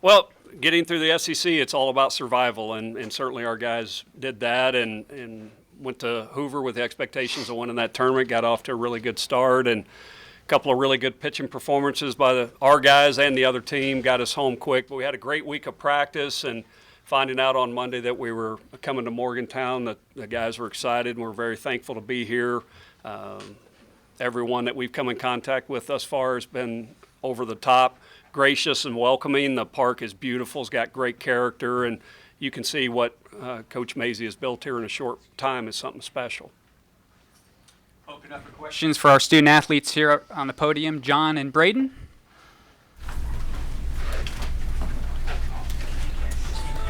Well, getting through the SEC, it's all about survival, and certainly our guys did that and went to Hoover with the expectations of winning that tournament, got off to a really good start, and a couple of really good pitching performances by our guys and the other team got us home quick. But we had a great week of practice, and finding out on Monday that we were coming to Morgantown, the guys were excited, and we're very thankful to be here. Everyone that we've come in contact with thus far has been over the top, gracious and welcoming. The park is beautiful, it's got great character, and you can see what Coach Mazey has built here in a short time is something special. Open up for questions for our student athletes here on the podium, John and Braden.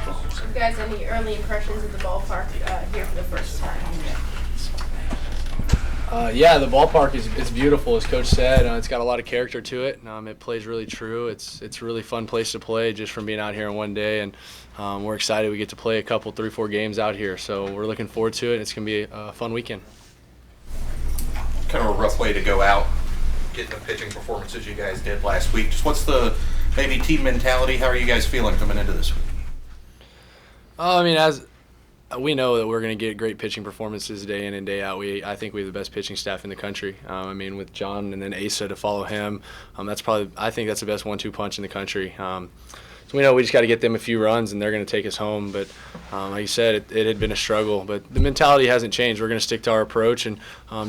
You guys, any early impressions of the ballpark here for the first time? Yeah, the ballpark is beautiful, as Coach said. It's got a lot of character to it. It plays really true. It's a really fun place to play just from being out here in one day, and we're excited we get to play a couple, 3-4 games out here. So we're looking forward to it. It's going to be a fun weekend. Kind of a rough way to go out, getting the pitching performances you guys did last week. Just what's the maybe team mentality? How are you guys feeling coming into this week? As we know that we're going to get great pitching performances day in and day out. I think we have the best pitching staff in the country. With John and then Asa to follow him, I think that's the best 1-2 punch in the country. So we know we just got to get them a few runs, and they're going to take us home. But like you said, it had been a struggle. But the mentality hasn't changed. We're going to stick to our approach and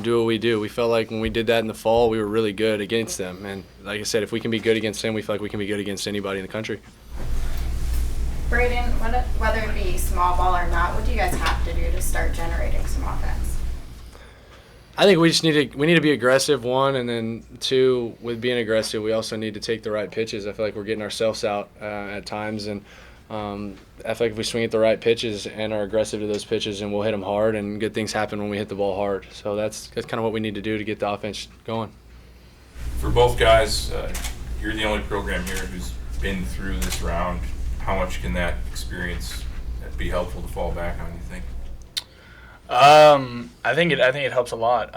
do what we do. We felt like when we did that in the fall, we were really good against them. And like I said, if we can be good against them, we feel like we can be good against anybody in the country. Braden, whether it be small ball or not, what do you guys have to do to start generating some offense? I think we need to be aggressive, one, and then two, with being aggressive, we also need to take the right pitches. I feel like we're getting ourselves out at times, and I feel like if we swing at the right pitches and are aggressive to those pitches, and we'll hit them hard, and good things happen when we hit the ball hard. So that's kind of what we need to do to get the offense going. For both guys, you're the only program here who's been through this round. How much can that experience be helpful to fall back on, you think? I think it helps a lot.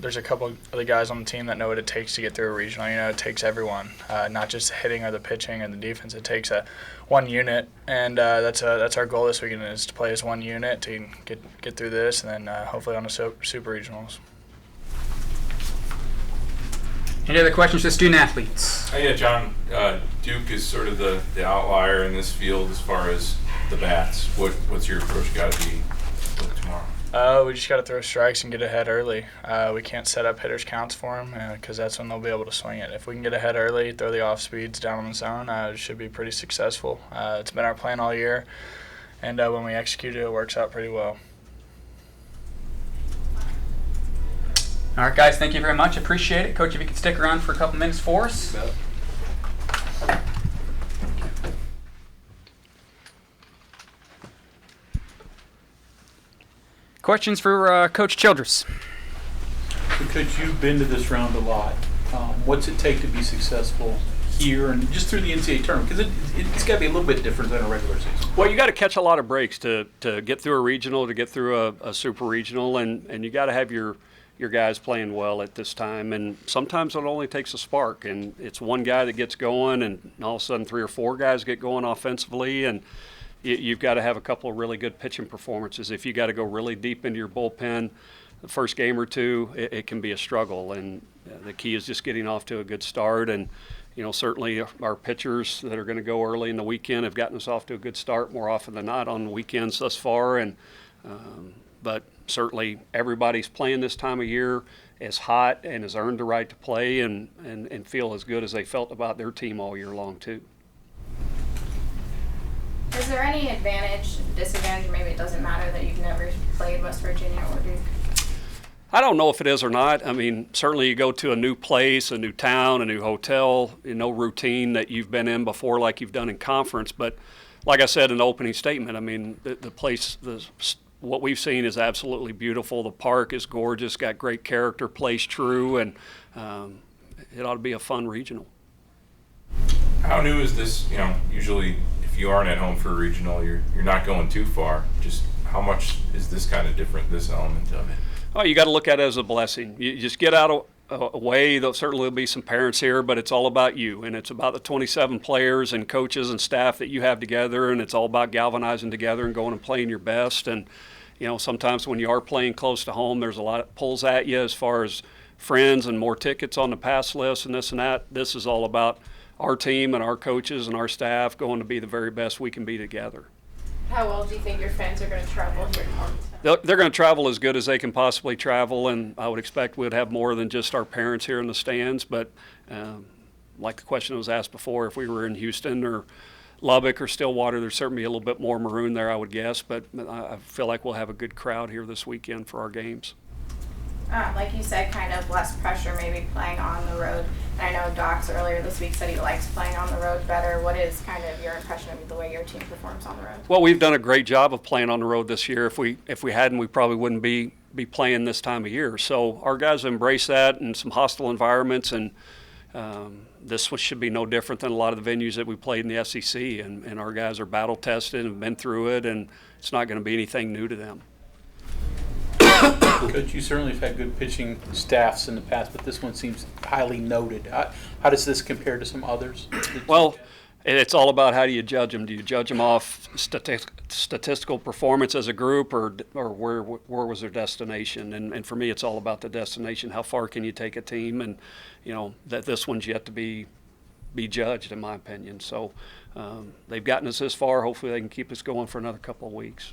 There's a couple of the guys on the team that know what it takes to get through a regional. It takes everyone, not just the hitting or the pitching or the defense. It takes one unit, and that's our goal this weekend is to play as one unit to get through this, and then hopefully on the super regionals. Any other questions for the student athletes? Yeah, John, Duke is sort of the outlier in this field as far as the bats. What's your approach got to be tomorrow? We just got to throw strikes and get ahead early. We can't set up hitters' counts for them because that's when they'll be able to swing it. If we can get ahead early, throw the off speeds down on the zone, it should be pretty successful. It's been our plan all year, and when we execute it, it works out pretty well. All right, guys, thank you very much. Appreciate it. Coach, if you could stick around for a couple minutes for us. Questions for Coach Childress? So, Coach, you've been to this round a lot. What's it take to be successful here and just through the NCAA tournament? Because it's got to be a little bit different than a regular season. Well, you got to catch a lot of breaks to get through a regional, to get through a super regional, and you got to have your guys playing well at this time. And sometimes it only takes a spark, and it's one guy that gets going, and all of a sudden 3 or 4 guys get going offensively, and you've got to have a couple of really good pitching performances. If you got to go really deep into your bullpen the first game or two, it can be a struggle, and the key is just getting off to a good start. And certainly our pitchers that are going to go early in the weekend have gotten us off to a good start more often than not on the weekends thus far. And but certainly everybody's playing this time of year as hot and has earned the right to play and feel as good as they felt about their team all year long too. Is there any advantage, disadvantage, or maybe it doesn't matter that you've never played West Virginia or Duke? I don't know if it is or not. Certainly you go to a new place, a new town, a new hotel, no routine that you've been in before like you've done in conference. But like I said in the opening statement, the place, what we've seen is absolutely beautiful. The park is gorgeous, got great character, plays true, and it ought to be a fun regional. How new is this? Usually if you aren't at home for a regional, you're not going too far. Just how much is this kind of different, this element of it? Oh, you got to look at it as a blessing. You just get out away, there'll certainly be some parents here, but it's all about you, and it's about the 27 players and coaches and staff that you have together, and it's all about galvanizing together and going and playing your best. And sometimes when you are playing close to home, there's a lot that pulls at you as far as friends and more tickets on the pass list and this and that. This is all about our team and our coaches and our staff going to be the very best we can be together. How well do you think your fans are going to travel here to Morgantown? They're going to travel as good as they can possibly travel, and I would expect we'd have more than just our parents here in the stands. But like the question was asked before, if we were in Houston or Lubbock or Stillwater, there's certainly a little bit more maroon there, I would guess. But I feel like we'll have a good crowd here this weekend for our games. Like you said, kind of less pressure maybe playing on the road. And I know Docs earlier this week said he likes playing on the road better. What is kind of your impression of the way your team performs on the road? Well, we've done a great job of playing on the road this year. If we hadn't, we probably wouldn't be playing this time of year. So our guys embrace that in some hostile environments, and this should be no different than a lot of the venues that we played in the SEC. And our guys are battle tested and been through it, and it's not going to be anything new to them. Coach, you certainly have had good pitching staffs in the past, but this one seems highly noted. How does this compare to some others? Well, it's all about how do you judge them. Do you judge them off statistical performance as a group, or where was their destination? And for me, it's all about the destination. How far can you take a team? And that this one's yet to be judged, in my opinion. So they've gotten us this far. Hopefully, they can keep us going for another couple of weeks.